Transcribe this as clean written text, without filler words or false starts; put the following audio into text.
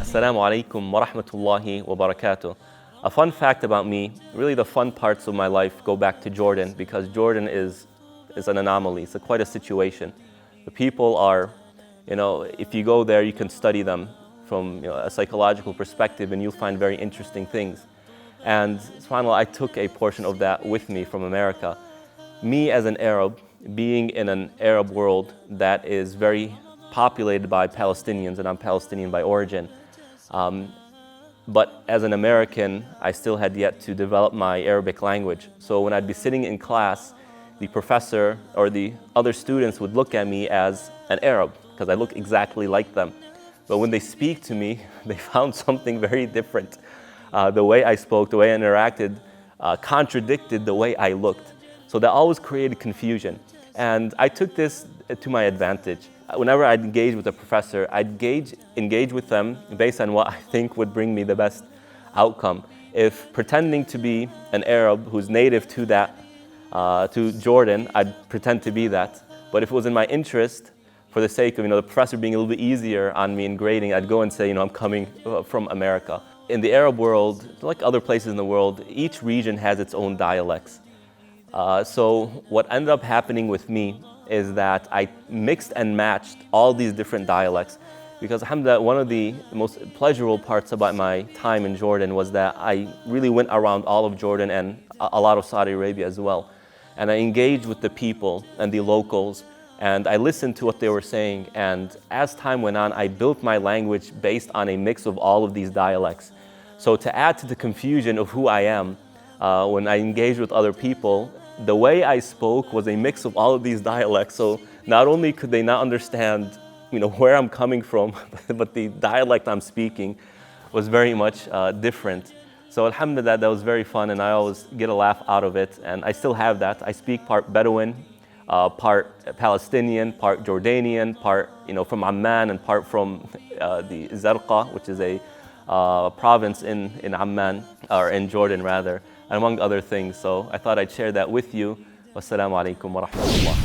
Assalamu alaikum wa rahmatullahi wa barakatuh. A fun fact about me, really the fun parts of my life go back to Jordan because Jordan is an anomaly. It's quite a situation. The people are, if you go there, you can study them from a psychological perspective and you'll find very interesting things. And subhanAllah, I took a portion of that with me from America. Me as an Arab, being in an Arab world that is very populated by Palestinians, and I'm Palestinian by origin. But as an American, I still had yet to develop my Arabic language. So when I'd be sitting in class, the professor or the other students would look at me as an Arab because I look exactly like them. But when they speak to me, they found something very different. The way I spoke, the way I interacted, contradicted the way I looked. So that always created confusion. And I took this to my advantage. Whenever I'd engage with a professor, I'd engage with them based on what I think would bring me the best outcome. If pretending to be an Arab who's native to to Jordan, I'd pretend to be that. But if it was in my interest, for the sake of the professor being a little bit easier on me in grading, I'd go and say, I'm coming from America. In the Arab world, like other places in the world, each region has its own dialects. So what ended up happening with me is that I mixed and matched all these different dialects because alhamdulillah, one of the most pleasurable parts about my time in Jordan was that I really went around all of Jordan and a lot of Saudi Arabia as well. And I engaged with the people and the locals and I listened to what they were saying, and as time went on, I built my language based on a mix of all of these dialects. So to add to the confusion of who I am, when I engaged with other people, the way I spoke was a mix of all of these dialects. So not only could they not understand, where I'm coming from, but the dialect I'm speaking was very much different. So alhamdulillah, that was very fun, and I always get a laugh out of it. And I still have that. I speak part Bedouin, part Palestinian, part Jordanian, part from Amman, and part from the Zarqa, which is a province in Amman, or in Jordan rather, among other things. So I thought I'd share that with you. Wassalamu alaikum wa rahmatullah.